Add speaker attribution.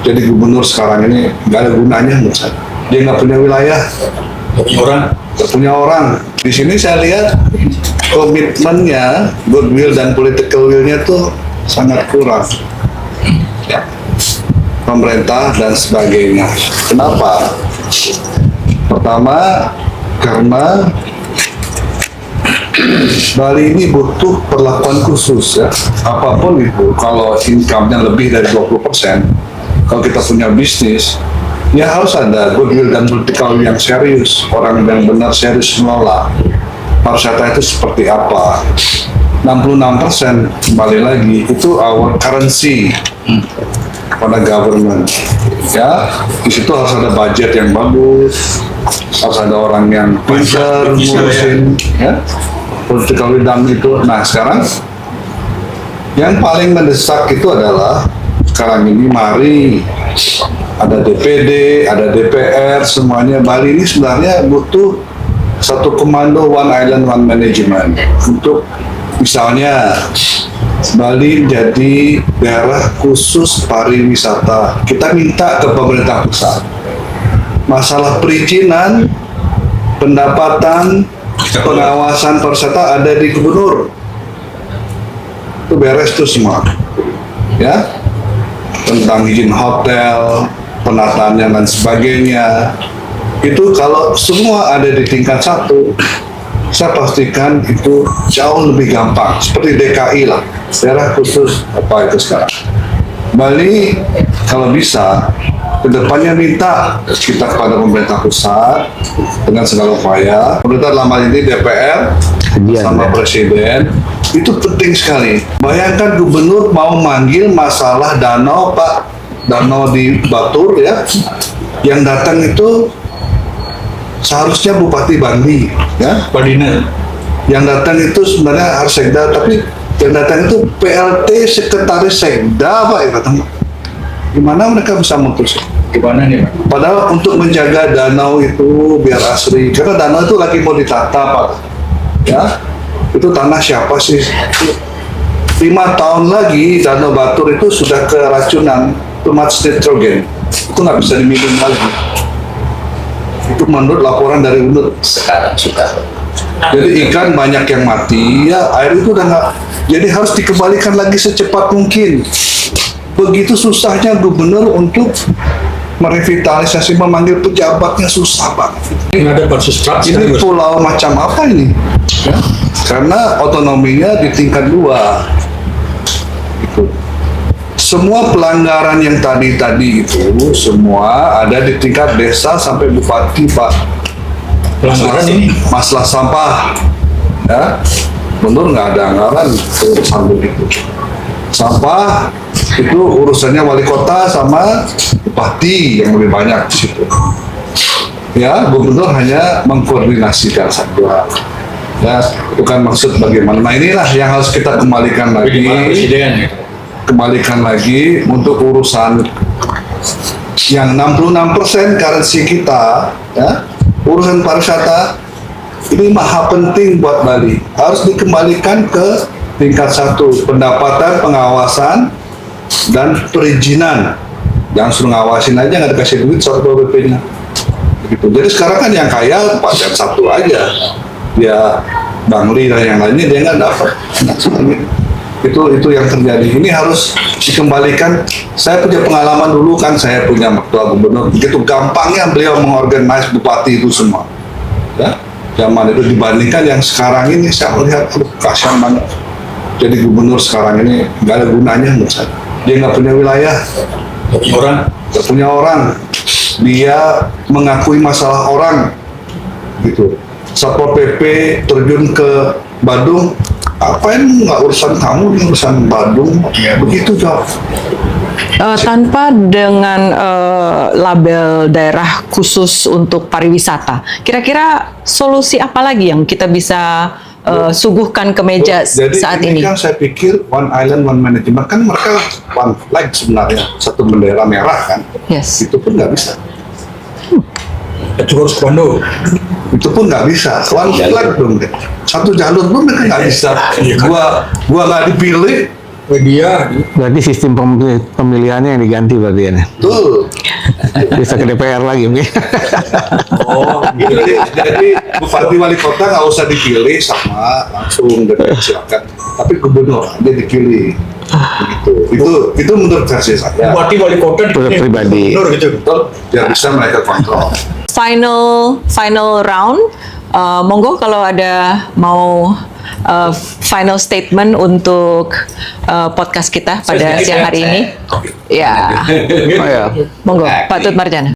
Speaker 1: Jadi gubernur sekarang ini nggak ada gunanya menurut saya. Dia nggak punya wilayah, nggak punya orang. Di sini saya lihat komitmennya, goodwill dan political will-nya tuh sangat kurang. Ya. Pemerintah dan sebagainya. Kenapa? Pertama, karena Bali ini butuh perlakuan khusus ya. Apapun itu, kalau income-nya lebih dari 20%, kalau kita punya bisnis, ya harus ada goodwill dan political yang serius. Orang yang benar serius mengelola. Pariwisata itu seperti apa? 66% kembali lagi, itu our currency pada government. Ya, di situ harus ada budget yang bagus, harus ada orang yang pintar ngurusin, ya. Political will itu. Nah sekarang yang paling mendesak itu adalah sekarang ini mari ada DPD, ada DPR, semuanya. Bali ini sebenarnya butuh satu komando, one island, one management. Untuk misalnya Bali jadi daerah khusus pariwisata. Kita minta ke pemerintah pusat masalah perizinan, pendapatan, pengawasan pariwisata ada di gubernur. Itu beres tuh semua. Ya. Tentang izin hotel, penataannya dan sebagainya. Itu kalau semua ada di tingkat satu, saya pastikan itu jauh lebih gampang. Seperti DKI lah, daerah khusus apa itu sekarang. Bali kalau bisa kedepannya minta kita kepada pemerintah pusat dengan segala upaya. Pemerintah dalam hal ini DPR sama Presiden itu penting sekali. Bayangkan gubernur mau manggil masalah danau Pak, danau di Batur ya, yang datang itu seharusnya Bupati Bandi ya, Badina. Yang datang itu sebenarnya harus sekda, tapi yang datang itu PLT Sekretaris Sekda Pak ya datang. Gimana mereka bisa memutus? Gimana nih Pak? Padahal untuk menjaga danau itu biar asri, karena danau itu lagi mau ditata Pak. Ya, itu tanah siapa sih? 5 tahun lagi danau Batur itu sudah keracunan tumat nitrogen, itu nggak bisa diminum lagi. Itu menurut laporan dari UNED. Sekarang sudah. Jadi ikan banyak yang mati, ya air itu udah nggak. Jadi harus dikembalikan lagi secepat mungkin. Begitu susahnya gubernur untuk merevitalisasi, memanggil pejabatnya susah banget.
Speaker 2: Ini ada pansus
Speaker 1: Ini pulau macam apa ini? Ya? Karena otonominya di tingkat 2. Itu. Semua pelanggaran yang tadi itu semua ada di tingkat desa sampai bupati Pak.
Speaker 2: Pelanggaran ini
Speaker 1: Masalah sampah, ya, benar nggak ada anggaran urusan begitu. Sampah itu urusannya wali kota sama bupati yang lebih banyak di situ. Ya, gubernur hanya mengkoordinasikan saja. Ya, bukan maksud bagaimana. Nah inilah yang harus kita kembalikan lagi. Kembalikan lagi untuk urusan yang 66% currency kita, ya, urusan pariwisata ini maha penting buat Bali. Harus dikembalikan ke tingkat 1, pendapatan, pengawasan, dan perizinan. Jangan suruh ngawasin aja, nggak dikasih duit soal PP-nya. Begitu. Jadi sekarang kan yang kaya pacar 1 aja, dia Bangli dan yang lainnya dia nggak dapat. Itu yang terjadi. Ini harus dikembalikan. Saya punya pengalaman dulu kan, saya punya mertua gubernur. Begitu gampangnya beliau mengorganize bupati itu semua. Ya, zaman itu dibandingkan yang sekarang ini saya melihat kasihan banget. Jadi gubernur sekarang ini nggak ada gunanya menurut saya. Dia nggak punya wilayah, nggak punya orang. Dia mengakui masalah orang, gitu. Satpol PP terjun ke Badung. Apa yang nggak urusan kamu, ini urusan Badung, ya, begitu jawab.
Speaker 3: Tanpa dengan label daerah khusus untuk pariwisata, kira-kira solusi apa lagi yang kita bisa suguhkan ke meja saat ini?
Speaker 1: Jadi kan saya pikir one island, one management, kan mereka one flag sebenarnya, satu bendera merah kan,
Speaker 3: Yes.
Speaker 1: itu pun nggak bisa.
Speaker 2: itu harus komando.
Speaker 1: Itu pun nggak bisa, one flag belum deh. Satu jalur pun mereka nggak bisa. Gua nggak dipilih,
Speaker 2: media.
Speaker 4: Berarti sistem pemilihannya yang diganti berarti ya.
Speaker 1: Betul.
Speaker 4: Bisa ke DPR lagi mungkin.
Speaker 2: Oh,
Speaker 1: Jadi bupati wali kota nggak usah dipilih sama langsung dan silakan, tapi gubernur dia dipilih. Itu menurut versi saya.
Speaker 2: bupati wali kota
Speaker 4: Menurut pribadi.
Speaker 2: Benar gitu.
Speaker 1: Betul, biar bisa mereka kontrol.
Speaker 3: Final round. Monggo kalau ada mau final statement untuk podcast kita pada
Speaker 2: Sedikit
Speaker 3: siang
Speaker 2: ya,
Speaker 3: hari ini. Ya,
Speaker 4: Oh ya.
Speaker 3: monggo Pak Tut Marjana.